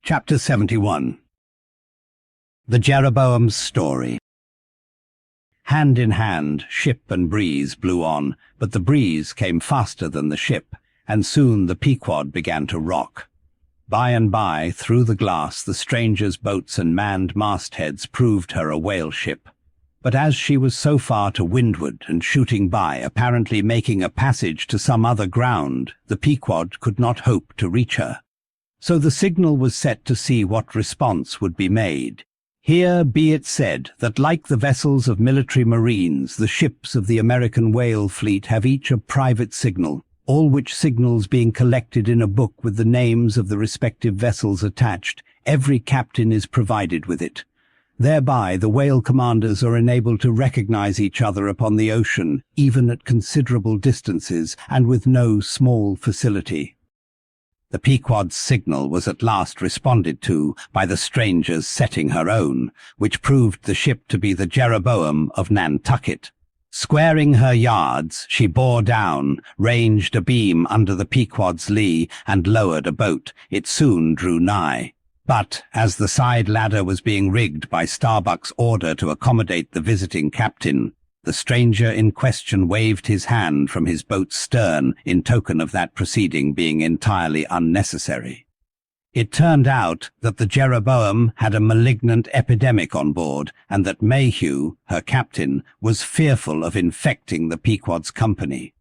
Chapter 71. The Jeroboam's Story. Hand in hand, ship and breeze blew on, but the breeze came faster than the ship, and soon the Pequod began to rock. By and by, through the glass, the stranger's boats and manned mastheads proved her a whale ship. But as she was so far to windward and shooting by, apparently making a passage to some other ground, the Pequod could not hope to reach her. So the signal was set to see what response would be made. Here be it said that like the vessels of military marines, the ships of the American whale fleet have each a private signal, all which signals being collected in a book with the names of the respective vessels attached. Every captain is provided with it. Thereby the whale commanders are enabled to recognize each other upon the ocean, even at considerable distances, and with no small facility. The Pequod's signal was at last responded to by the stranger's setting her own, which proved the ship to be the Jeroboam of Nantucket. Squaring her yards, she bore down, ranged abeam under the Pequod's lee, and lowered a boat. It soon drew nigh. But, as the side ladder was being rigged by Starbuck's order to accommodate the visiting captain, the stranger in question waved his hand from his boat's stern in token of that proceeding being entirely unnecessary. It turned out that the Jeroboam had a malignant epidemic on board, and that Mayhew, her captain, was fearful of infecting the Pequod's company.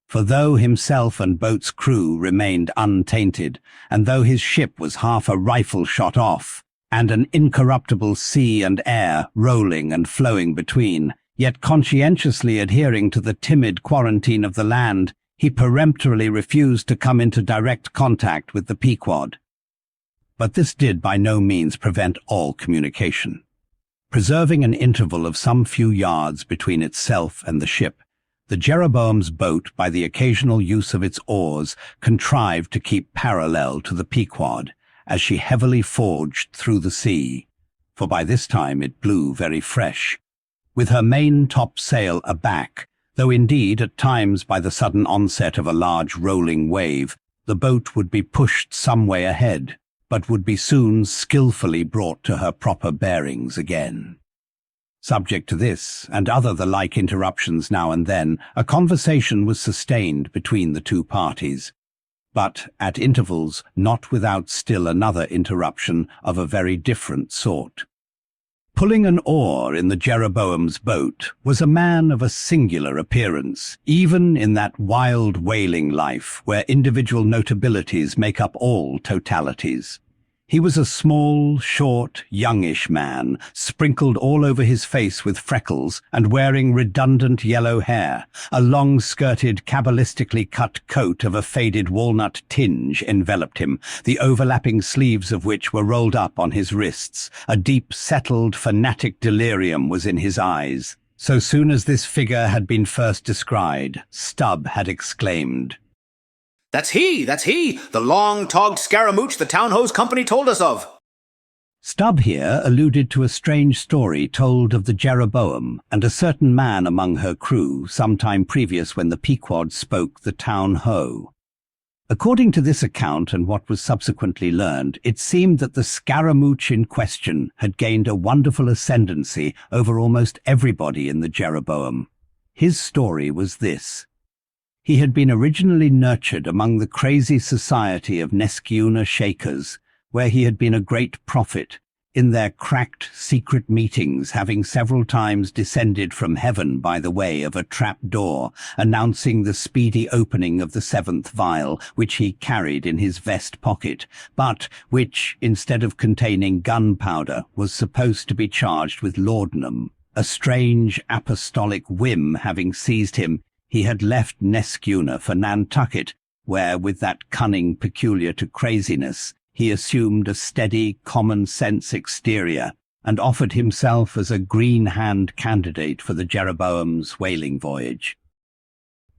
For though himself and boat's crew remained untainted, and though his ship was half a rifle shot off, and an incorruptible sea and air rolling and flowing between, yet conscientiously adhering to the timid quarantine of the land, he peremptorily refused to come into direct contact with the Pequod. But this did by no means prevent all communication. Preserving an interval of some few yards between itself and the ship, the Jeroboam's boat, by the occasional use of its oars, contrived to keep parallel to the Pequod, as she heavily forged through the sea, for by this time it blew very fresh, with her main topsail aback, though indeed at times by the sudden onset of a large rolling wave, the boat would be pushed some way ahead, but would be soon skilfully brought to her proper bearings again. Subject to this, and other the like interruptions now and then, a conversation was sustained between the two parties, but at intervals not without still another interruption of a very different sort. Pulling an oar in the Jeroboam's boat was a man of a singular appearance, even in that wild whaling life where individual notabilities make up all totalities. He was a small, short, youngish man, sprinkled all over his face with freckles and wearing redundant yellow hair. A long-skirted, cabalistically cut coat of a faded walnut tinge enveloped him, the overlapping sleeves of which were rolled up on his wrists. A deep-settled, fanatic delirium was in his eyes. So soon as this figure had been first descried, Stubb had exclaimed, That's he! The long-togged scaramouche the Town Hose Company told us of!" Stubb here alluded to a strange story told of the Jeroboam and a certain man among her crew some time previous when the Pequod spoke the town ho. According to this account and what was subsequently learned, it seemed that the scaramouche in question had gained a wonderful ascendancy over almost everybody in the Jeroboam. His story was this. He had been originally nurtured among the crazy society of Nesciuna Shakers, where he had been a great prophet, in their cracked secret meetings, having several times descended from heaven by the way of a trap door, announcing the speedy opening of the seventh vial, which he carried in his vest pocket, but which, instead of containing gunpowder, was supposed to be charged with laudanum. A strange apostolic whim having seized him, he had left Nesciuna for Nantucket, where, with that cunning peculiar to craziness, he assumed a steady, common-sense exterior, and offered himself as a green-hand candidate for the Jeroboam's whaling voyage.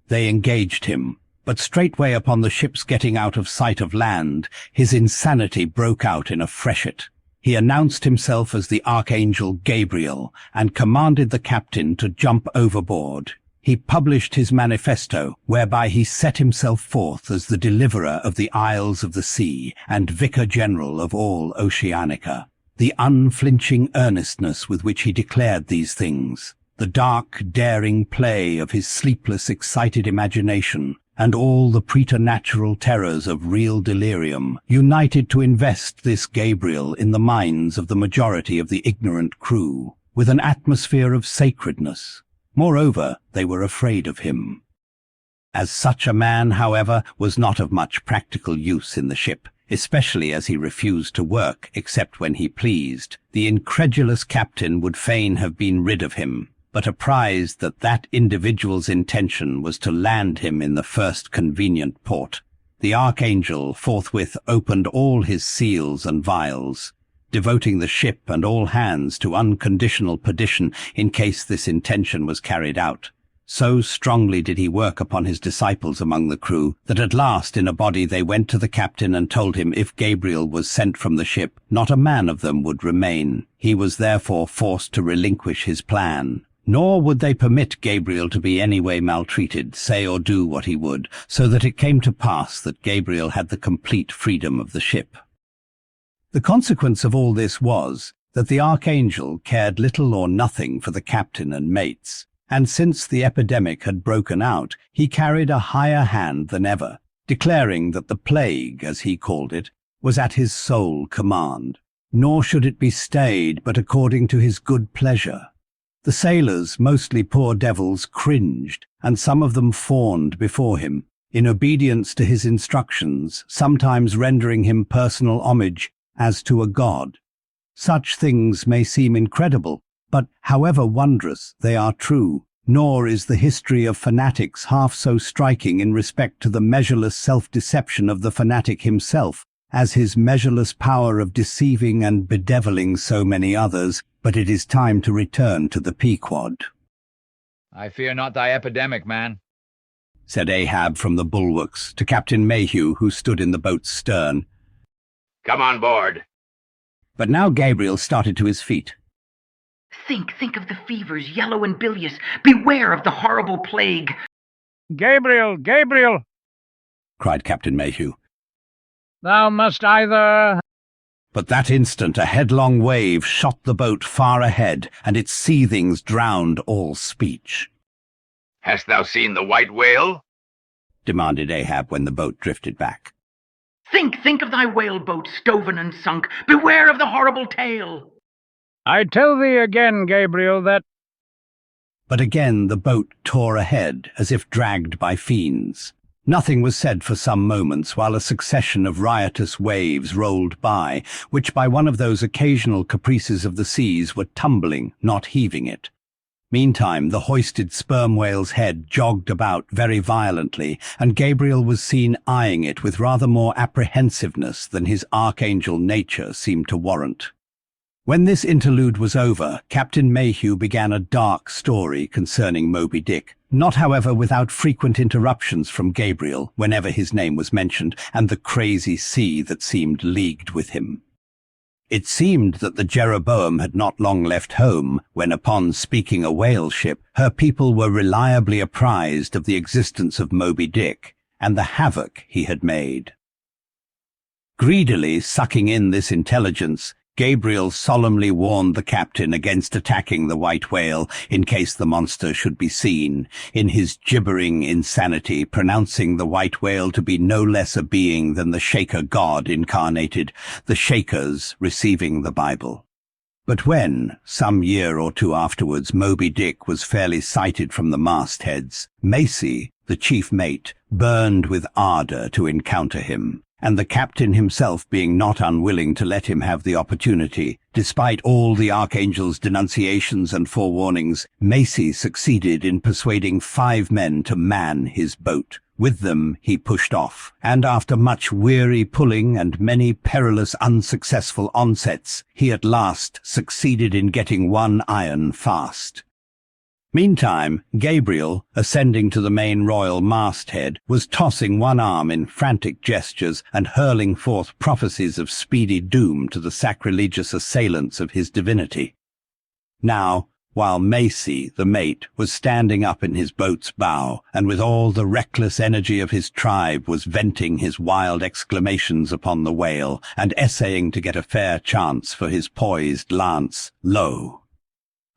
They engaged him, but straightway upon the ship's getting out of sight of land, his insanity broke out in a freshet. He announced himself as the Archangel Gabriel, and commanded the captain to jump overboard. he published his manifesto, whereby he set himself forth as the deliverer of the isles of the sea and vicar general of all Oceanica. The unflinching earnestness with which he declared these things, the dark, daring play of his sleepless, excited imagination, and all the preternatural terrors of real delirium, united to invest this Gabriel in the minds of the majority of the ignorant crew with an atmosphere of sacredness. Moreover, they were afraid of him. As such a man, however, was not of much practical use in the ship, especially as he refused to work except when he pleased. The incredulous captain would fain have been rid of him, but apprised that that individual's intention was to land him in the first convenient port, the Archangel forthwith opened all his seals and vials, devoting the ship and all hands to unconditional perdition in case this intention was carried out. So strongly did he work upon his disciples among the crew, that at last in a body they went to the captain and told him if Gabriel was sent from the ship, not a man of them would remain. He was therefore forced to relinquish his plan. Nor would they permit Gabriel to be any way maltreated, say or do what he would, so that it came to pass that Gabriel had the complete freedom of the ship. The consequence of all this was that the Archangel cared little or nothing for the captain and mates, and since the epidemic had broken out, he carried a higher hand than ever, declaring that the plague, as he called it, was at his sole command, nor should it be stayed but according to his good pleasure. The sailors, mostly poor devils, cringed, and some of them fawned before him, in obedience to his instructions, sometimes rendering him personal homage as to a god. Such things may seem incredible, but however wondrous, they are true, nor is the history of fanatics half so striking in respect to the measureless self-deception of the fanatic himself, as his measureless power of deceiving and bedeviling so many others. But it is time to return to the Pequod. "I fear not thy epidemic, man," said Ahab from the bulwarks to Captain Mayhew, who stood in the boat's stern. "Come on board." But now Gabriel started to his feet. Think of the fevers, yellow and bilious. Beware of the horrible plague. "Gabriel, Gabriel," cried Captain Mayhew. "thou must either—" But that instant a headlong wave shot the boat far ahead, and its seethings drowned all speech. "Hast thou seen the white whale?" demanded Ahab when the boat drifted back. Think of thy whaleboat, stoven and sunk. Beware of the horrible tale. "I tell thee again, Gabriel, that—" But again the boat tore ahead, as if dragged by fiends. Nothing was said for some moments while a succession of riotous waves rolled by, which by one of those occasional caprices of the seas were tumbling, not heaving it. Meantime the hoisted sperm whale's head jogged about very violently, and Gabriel was seen eyeing it with rather more apprehensiveness than his archangel nature seemed to warrant. When this interlude was over, Captain Mayhew began a dark story concerning Moby Dick, not however without frequent interruptions from Gabriel whenever his name was mentioned, and the crazy sea that seemed leagued with him. It seemed that the Jeroboam had not long left home, when upon speaking a whale ship, her people were reliably apprised of the existence of Moby Dick, and the havoc he had made. Greedily sucking in this intelligence, Gabriel solemnly warned the captain against attacking the white whale in case the monster should be seen, in his gibbering insanity pronouncing the white whale to be no less a being than the Shaker god incarnated, the Shakers receiving the Bible. But when, some year or two afterwards, Moby Dick was fairly sighted from the mastheads, Macy, the chief mate, burned with ardour to encounter him, and the captain himself being not unwilling to let him have the opportunity, despite all the Archangel's denunciations and forewarnings, Macy succeeded in persuading 5 men to man his boat. With them he pushed off, and after much weary pulling and many perilous unsuccessful onsets, he at last succeeded in getting one iron fast. Meantime, Gabriel, ascending to the main royal masthead, was tossing one arm in frantic gestures and hurling forth prophecies of speedy doom to the sacrilegious assailants of his divinity. Now, while Macy, the mate, was standing up in his boat's bow, and with all the reckless energy of his tribe was venting his wild exclamations upon the whale, and essaying to get a fair chance for his poised lance. Lo!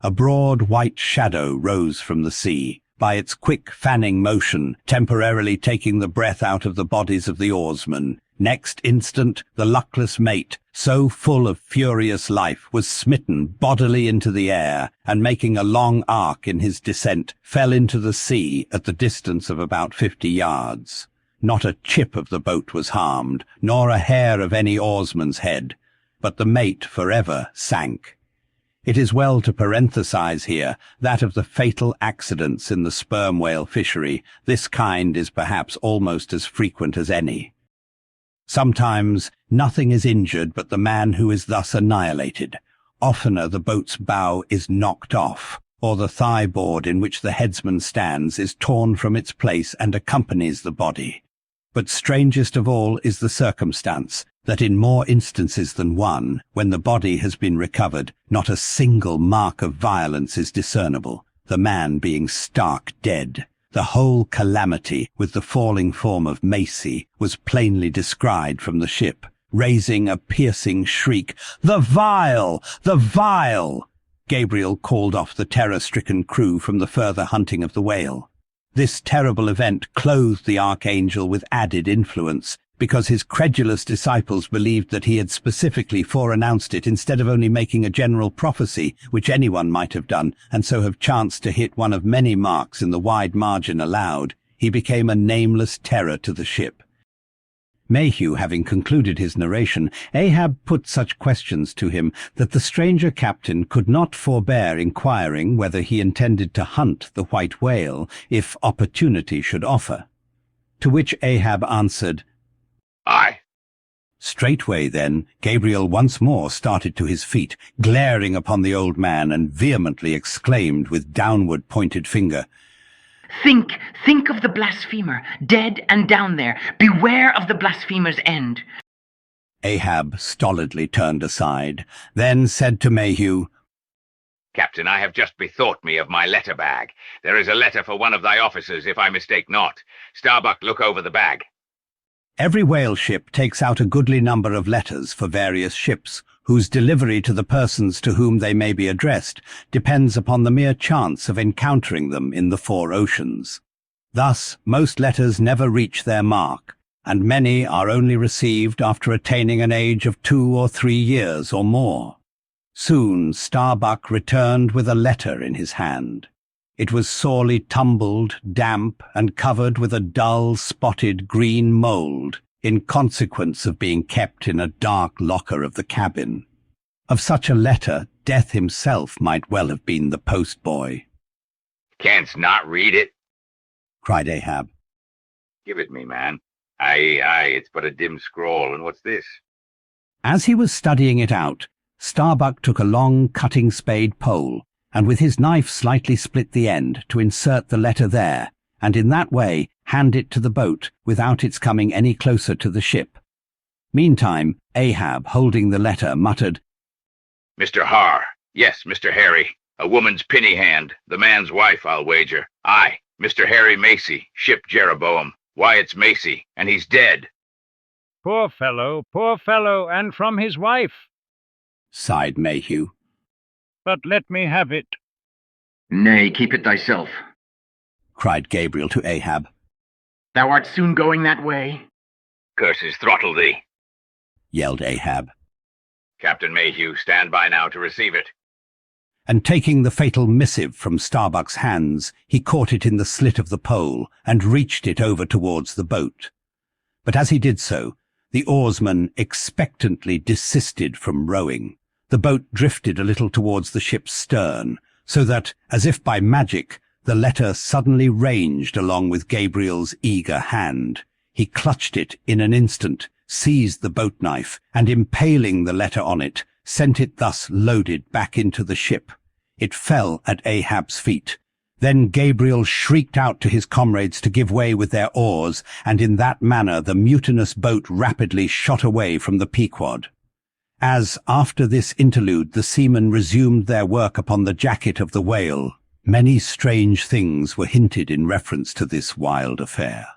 A broad white shadow rose from the sea, by its quick fanning motion temporarily taking the breath out of the bodies of the oarsmen. Next instant, the luckless mate, so full of furious life, was smitten bodily into the air, and making a long arc in his descent, fell into the sea at the distance of about 50 yards. Not a chip of the boat was harmed, nor a hair of any oarsman's head, but the mate forever sank. It is well to parenthesize here that of the fatal accidents in the sperm whale fishery, this kind is perhaps almost as frequent as any. Sometimes nothing is injured but the man who is thus annihilated. Oftener the boat's bow is knocked off, or the thigh board in which the headsman stands is torn from its place and accompanies the body. But strangest of all is the circumstance that in more instances than one, when the body has been recovered, not a single mark of violence is discernible, the man being stark dead. The whole calamity, with the falling form of Macy, was plainly descried from the ship, raising a piercing shriek. "The Vile! The Vile!" Gabriel called off the terror-stricken crew from the further hunting of the whale. This terrible event clothed the archangel with added influence, because his credulous disciples believed that he had specifically foreannounced it instead of only making a general prophecy, which anyone might have done, and so have chanced to hit one of many marks in the wide margin allowed. He became a nameless terror to the ship. Mayhew having concluded his narration, Ahab put such questions to him that the stranger captain could not forbear inquiring whether he intended to hunt the white whale if opportunity should offer. To which Ahab answered, Aye. Straightway, then, Gabriel once more started to his feet, glaring upon the old man, and vehemently exclaimed with downward pointed finger, Think of the blasphemer, dead and down there. Beware of the blasphemer's end. Ahab stolidly turned aside, then said to Mayhew, Captain, I have just bethought me of my letter bag. There is a letter for one of thy officers, if I mistake not. Starbuck, look over the bag. Every whale ship takes out a goodly number of letters for various ships, whose delivery to the persons to whom they may be addressed depends upon the mere chance of encountering them in the 4 oceans. Thus, most letters never reach their mark, and many are only received after attaining an age of 2 or 3 years or more. Soon Starbuck returned with a letter in his hand. It was sorely tumbled, damp, and covered with a dull, spotted green mould, in consequence of being kept in a dark locker of the cabin. Of such a letter, Death himself might well have been the postboy. Canst not read it? Cried Ahab. Give it me, man. Aye, it's but a dim scroll, and what's this? As he was studying it out, Starbuck took a long cutting spade pole, and with his knife slightly split the end to insert the letter there, and in that way hand it to the boat without its coming any closer to the ship. Meantime, Ahab, holding the letter, muttered, Mr. Har. Yes, Mr. Harry. A woman's pinny hand. The man's wife, I'll wager. Aye, Mr. Harry Macy, ship Jeroboam. Why, it's Macy, and he's dead. Poor fellow, and from his wife. Sighed Mayhew. But let me have it. Nay, keep it thyself. Cried Gabriel to Ahab. Thou art soon going that way. Curses throttle thee. Yelled Ahab. Captain Mayhew, stand by now to receive it. And taking the fatal missive from Starbuck's hands, he caught it in the slit of the pole and reached it over towards the boat. But as he did so, the oarsman expectantly desisted from rowing. The boat drifted a little towards the ship's stern, so that, as if by magic, the letter suddenly ranged along with Gabriel's eager hand. He clutched it in an instant, seized the boat knife, and impaling the letter on it, sent it thus loaded back into the ship. It fell at Ahab's feet. Then Gabriel shrieked out to his comrades to give way with their oars, and in that manner the mutinous boat rapidly shot away from the Pequod. As, after this interlude, the seamen resumed their work upon the jacket of the whale, many strange things were hinted in reference to this wild affair.